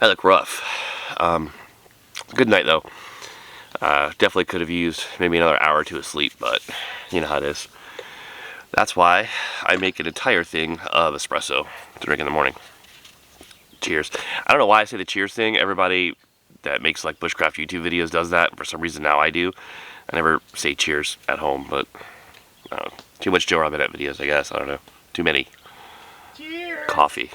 I look rough. Good night though. Definitely could have used maybe another hour or two of sleep, but you know how it is. That's why I make an entire thing of espresso to drink in the morning. Cheers. I don't know why I say the cheers thing. Everybody that makes like bushcraft YouTube videos does that. For some reason now I do. I never say cheers at home, but too much Joe Robinette videos, I guess. I don't know. Too many. Cheers. Coffee.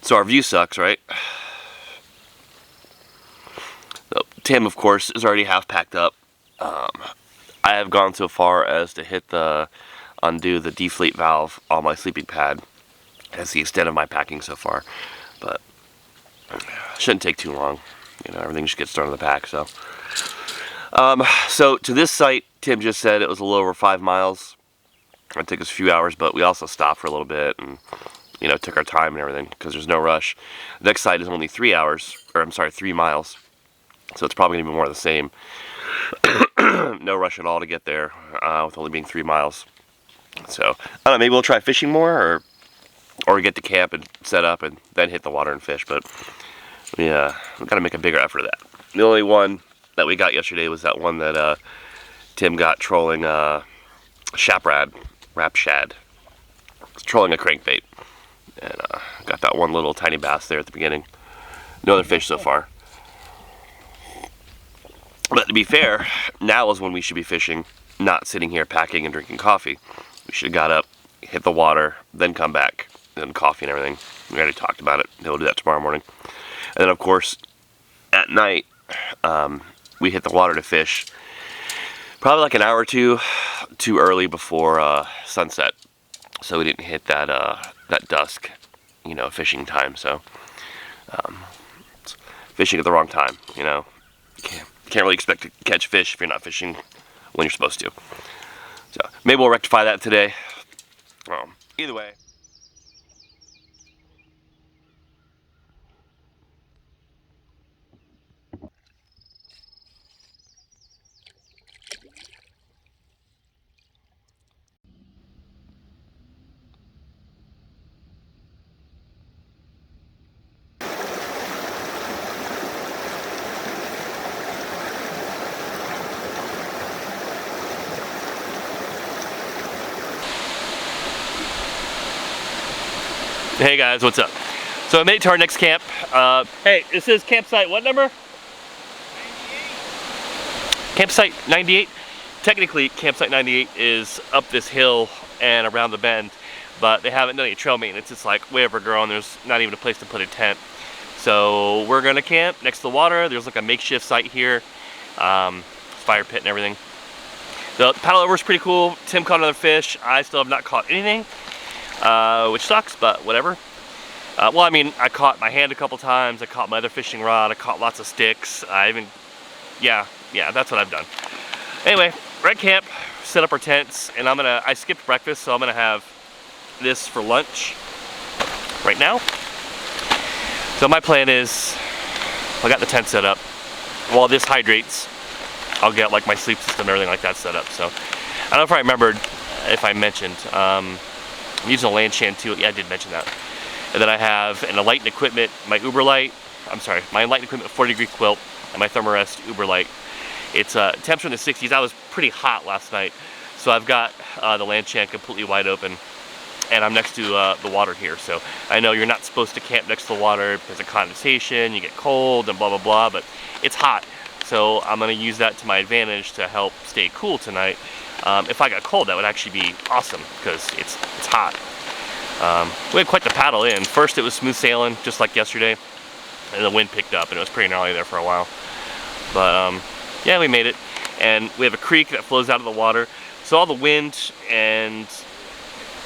So our view sucks, right? So, Tim, of course, is already half packed up. I have gone so far as to undo the deflate valve on my sleeping pad. That's the extent of my packing so far, but shouldn't take too long. You know, everything just gets thrown in the pack. So, so to this site, Tim just said it was a little over 5 miles. It took us a few hours, but we also stopped for a little bit and, you know, took our time and everything because there's no rush. The next site is only 3 hours, or I'm sorry, 3 miles. So it's probably gonna be more of the same. No rush at all to get there, with only being 3 miles. So I don't know, maybe we'll try fishing more, or get to camp and set up and then hit the water and fish. But yeah, we gotta make a bigger effort of that. The only one that we got yesterday was that one that Tim got trolling rap shad. Trolling a crankbait, and got that one little tiny bass there at the beginning. No other fish so far. But to be fair, now is when we should be fishing, not sitting here packing and drinking coffee. We should have got up, hit the water, then come back, then coffee and everything. We already talked about it. We'll do that tomorrow morning. And then of course, at night, we hit the water to fish. Probably like an hour or two too early before sunset, so we didn't hit that dusk, you know, fishing time. So fishing at the wrong time, you know. Can't really expect to catch fish if you're not fishing when you're supposed to. So maybe we'll rectify that today. Either way. Hey guys, what's up? So I made it to our next camp. Hey, this is campsite what number? 98. Campsite 98. Technically, campsite 98 is up this hill and around the bend, but they haven't done any trail maintenance. It's like way overgrown. There's not even a place to put a tent. So we're gonna camp next to the water. There's like a makeshift site here, fire pit and everything. The paddle over is pretty cool. Tim caught another fish. I still have not caught anything. Which sucks, but whatever. Well, I mean, I caught my hand a couple times, I caught my other fishing rod, I caught lots of sticks, yeah, that's what I've done. Anyway, we're at camp, set up our tents, and I skipped breakfast, so I'm gonna have this for lunch right now. So my plan is, I got the tent set up. While this hydrates, I'll get like my sleep system and everything like that set up. So, I don't know if I remembered, if I mentioned, I'm using a land shan too. Yeah, I did mention that. And then I have an Enlighten equipment, my my Enlighten equipment 40-degree quilt, and my Thermarest Uber Light. It's temps in the 60s. I was pretty hot last night, so I've got the land shan completely wide open, and I'm next to the water here. So I know you're not supposed to camp next to the water because of condensation, you get cold and blah blah blah, but it's hot. So I'm gonna use that to my advantage to help stay cool tonight. If I got cold, that would actually be awesome because it's hot. We had quite the paddle in. First it was smooth sailing, just like yesterday, and the wind picked up and it was pretty gnarly there for a while. But yeah, we made it. And we have a creek that flows out of the water. So all the wind and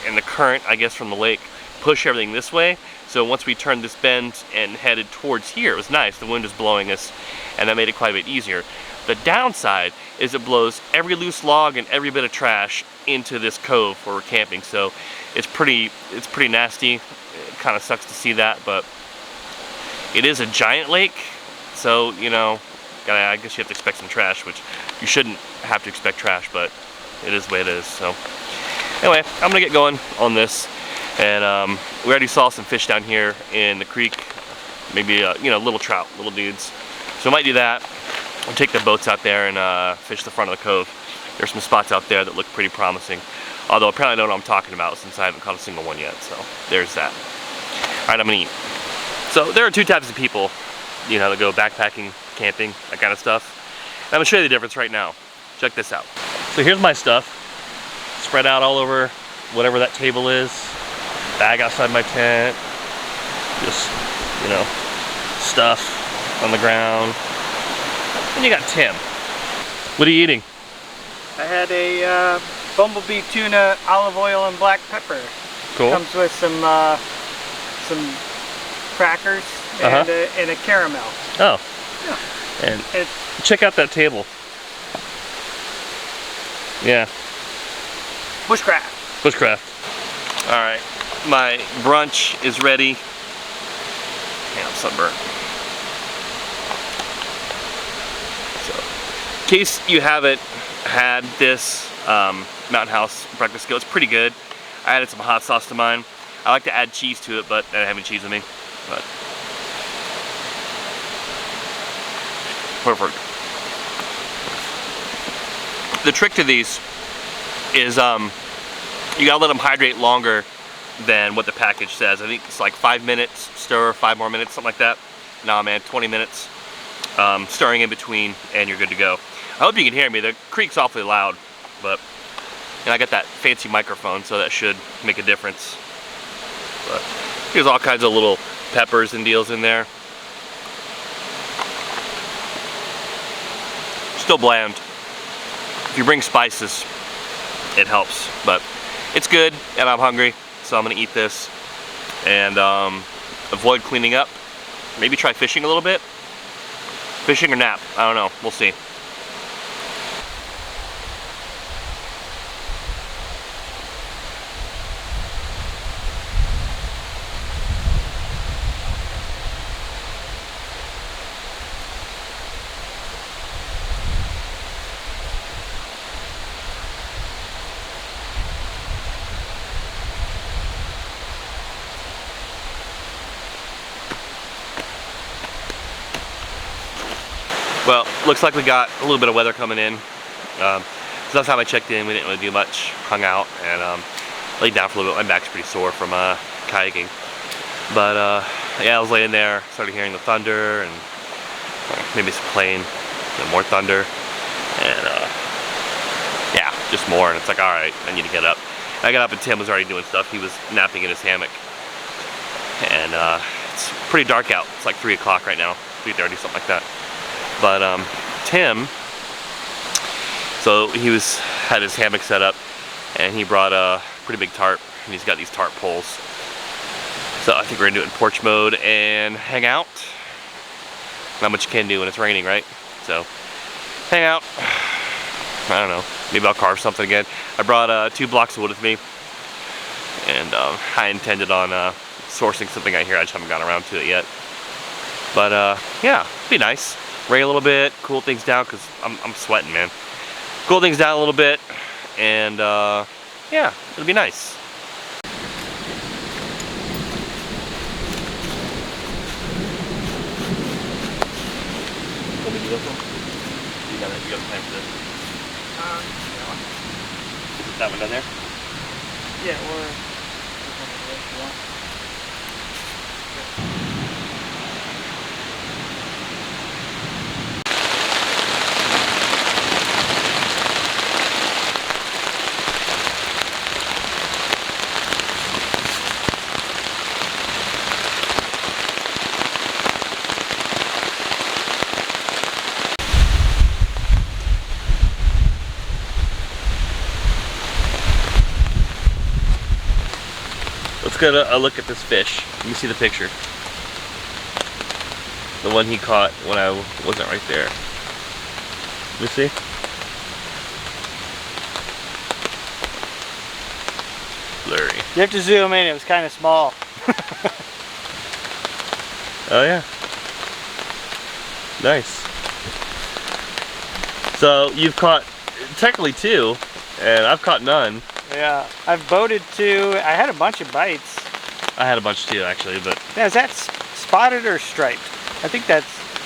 the current, I guess, from the lake push everything this way. So once we turned this bend and headed towards here, it was nice. The wind was blowing us, and that made it quite a bit easier. The downside is it blows every loose log and every bit of trash into this cove where we're camping. So it's pretty nasty. It kind of sucks to see that, but it is a giant lake. So, you know, I guess you have to expect some trash, which you shouldn't have to expect trash, but it is the way it is. So Anyway, I'm gonna get going on this, and we already saw some fish down here in the creek. Maybe you know, little trout, little dudes. So we might do that. We'll take the boats out there and fish the front of the cove. There's some spots out there that look pretty promising. Although apparently I don't know what I'm talking about since I haven't caught a single one yet. So there's that. All right, I'm gonna eat. So there are two types of people, you know, that go backpacking, camping, that kind of stuff. And I'm gonna show you the difference right now. Check this out. So here's my stuff, spread out all over whatever that table is. Bag outside my tent. Just, you know, stuff on the ground. And you got Tim. What are you eating? I had a bumblebee tuna, olive oil, and black pepper. Cool. Comes with some crackers and a caramel. Oh. Yeah. And check out that table. Yeah. Bushcraft. Bushcraft. All right, my brunch is ready. Man, I'm sunburnt. So, in case you haven't had this Mountain House breakfast skill, it's pretty good. I added some hot sauce to mine. I like to add cheese to it, but I don't have any cheese with me. But perfect. The trick to these is you gotta let them hydrate longer than what the package says. I think it's like 5 minutes, stir, 5 more minutes, something like that. Nah man, 20 minutes stirring in between and you're good to go. I hope you can hear me. The creek's awfully loud, but and I got that fancy microphone, so that should make a difference. But here's all kinds of little peppers and deals in there. Still bland. If you bring spices, it helps, but it's good and I'm hungry, so I'm gonna eat this and avoid cleaning up. Maybe try fishing a little bit. Fishing or nap, I don't know, we'll see. Well, looks like we got a little bit of weather coming in. So last time I checked in, we didn't really do much. Hung out and laid down for a little bit. My back's pretty sore from kayaking. But yeah, I was laying there, started hearing the thunder and maybe some plane, more thunder, and yeah, just more. And it's like, all right, I need to get up. I got up and Tim was already doing stuff. He was napping in his hammock, and it's pretty dark out. It's like 3 o'clock right now, 3:30, something like that. But Tim, so he had his hammock set up, and he brought a pretty big tarp, and he's got these tarp poles. So I think we're gonna do it in porch mode and hang out. Not much you can do when it's raining, right? So hang out. I don't know. Maybe I'll carve something again. I brought 2 blocks of wood with me, and I intended on sourcing something out here. I just haven't gotten around to it yet. But yeah, it'd be nice. Rain a little bit, cool things down, because I'm sweating, man. Cool things down a little bit, and yeah, it'll be nice. Let me do this one. You got a plan for this? Is that one down there? Yeah, or Let's get a look at this fish. Let me see the picture. The one he caught when I wasn't right there. Let me see. Blurry. you have to zoom in, it was kind of small. Oh yeah. Nice. So you've caught technically 2, and I've caught none. Yeah, I've boated too. I had a bunch of bites. I had a bunch too, actually, but Now, is that spotted or striped? I think that's,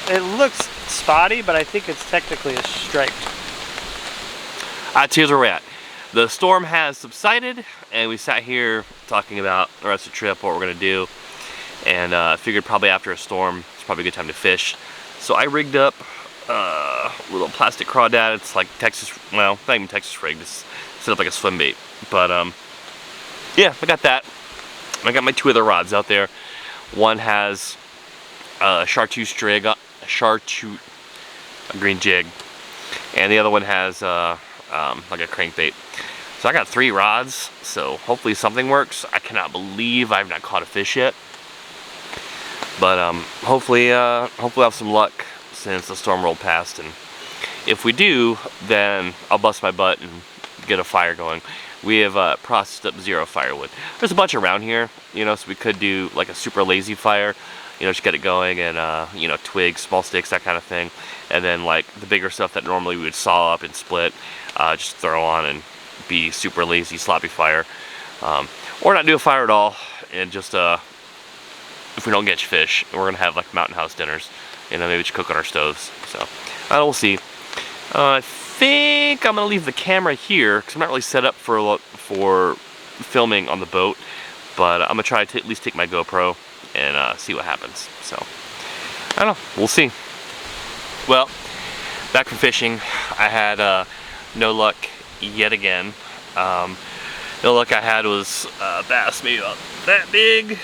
it looks spotty, but I think it's technically a striped. here's where we're at. The storm has subsided, and we sat here talking about the rest of the trip, what we're gonna do, and figured probably after a storm, it's probably a good time to fish. So I rigged up a little plastic crawdad. It's like Texas, well, not even Texas rigged, it's set up like a swim bait. But yeah, I got that. I got my 2 other rods out there. One has a chartreuse strig, a green jig, and the other one has like a crankbait. So I got 3 rods, so hopefully something works. I cannot believe I've not caught a fish yet, but hopefully I'll have some luck since the storm rolled past, and if we do, then I'll bust my butt and get a fire going. We have processed up 0 firewood. There's a bunch around here, you know, so we could do like a super lazy fire, you know, just get it going, and you know, twigs, small sticks, that kind of thing, and then like the bigger stuff that normally we would saw up and split, just throw on and be super lazy, sloppy fire, or not do a fire at all, and just if we don't catch fish, we're gonna have like mountain house dinners, you know, maybe just cook on our stoves. So we'll see. I think I'm gonna leave the camera here because I'm not really set up for filming on the boat, but I'm gonna try to at least take my GoPro and see what happens. So I don't know, we'll see. Well, back from fishing, I had no luck yet again. The luck I had was bass maybe about that big,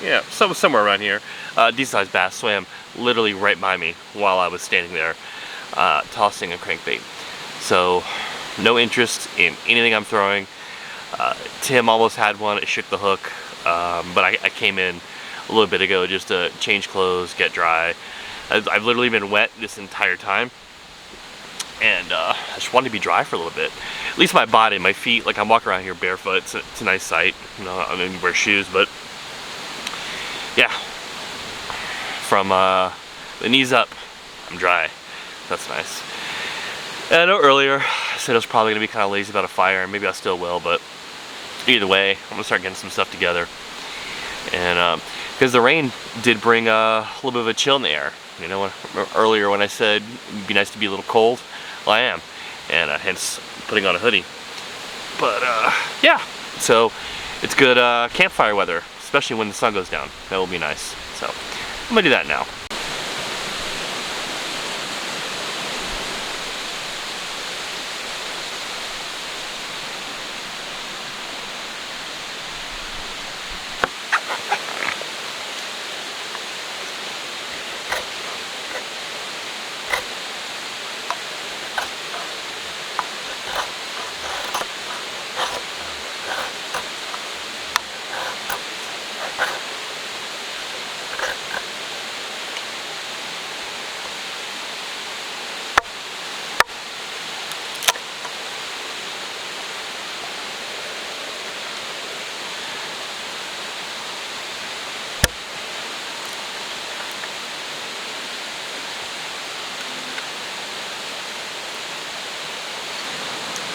yeah, somewhere around here. Decent sized bass swam literally right by me while I was standing there tossing a crankbait. So no interest in anything I'm throwing. Tim almost had one, it shook the hook, but I came in a little bit ago just to change clothes, get dry. I've literally been wet this entire time, and I just wanted to be dry for a little bit. At least my body, my feet, like I'm walking around here barefoot, it's a nice sight. You know, I mean, wear shoes, but yeah, from the knees up, I'm dry. That's nice. And I know earlier I said I was probably gonna be kind of lazy about a fire, and maybe I still will, but either way, I'm gonna start getting some stuff together. And because the rain did bring a little bit of a chill in the air. You know, earlier when I said it'd be nice to be a little cold, well, I am, and hence putting on a hoodie. But yeah, so it's good campfire weather, especially when the sun goes down. That will be nice. So I'm gonna do that now.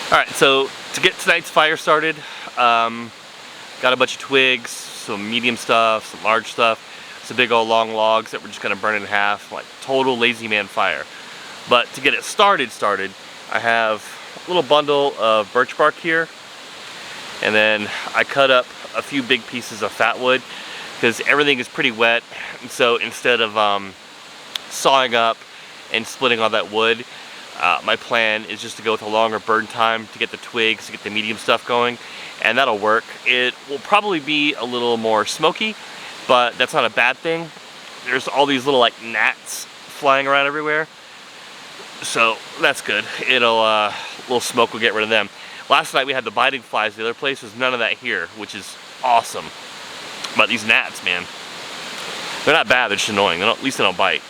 Alright, so to get tonight's fire started, got a bunch of twigs, some medium stuff, some large stuff, some big old long logs that we're just gonna burn in half, like total lazy man fire. But to get it started, I have a little bundle of birch bark here, and then I cut up a few big pieces of fat wood because everything is pretty wet, and so instead of sawing up and splitting all that wood, my plan is just to go with a longer burn time to get the twigs, to get the medium stuff going, and that'll work. It will probably be a little more smoky, but that's not a bad thing. There's all these little like gnats flying around everywhere, so that's good. It'll, little smoke will get rid of them. Last night we had the biting flies. The other place was none of that here, which is awesome. But these gnats, man, they're not bad, they're just annoying. At least they don't bite.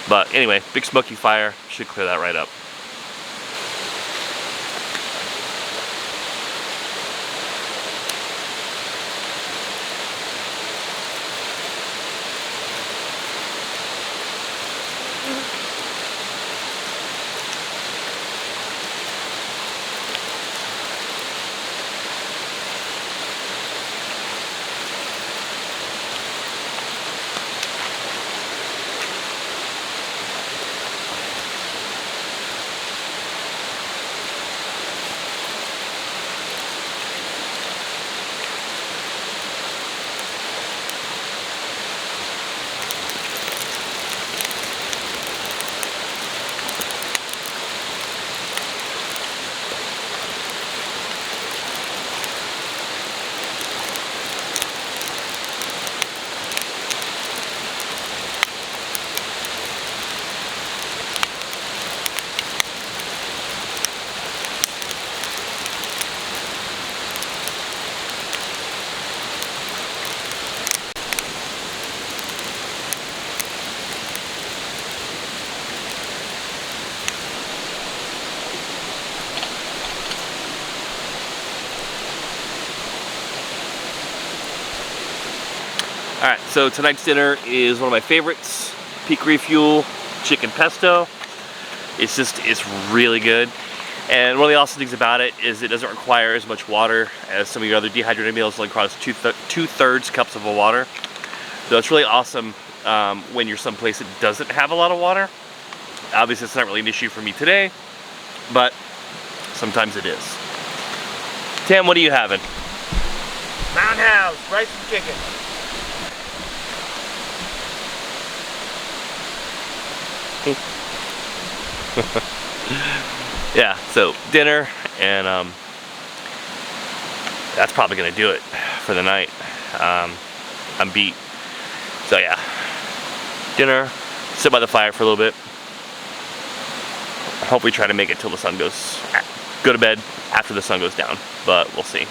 But anyway, big smoky fire should clear that right up. Alright, so tonight's dinner is one of my favorites. Peak Refuel chicken pesto. It's really good. And one of the awesome things about it is it doesn't require as much water as some of your other dehydrated meals. It only requires two-thirds cups of water. So it's really awesome when you're someplace that doesn't have a lot of water. Obviously it's not really an issue for me today, but sometimes it is. Tam, what are you having? Roundhouse, rice and chicken. Yeah, so dinner, and that's probably gonna do it for the night. I'm beat. So yeah, dinner, sit by the fire for a little bit. Hopefully try to make it till the sun go to bed after the sun goes down, but we'll see.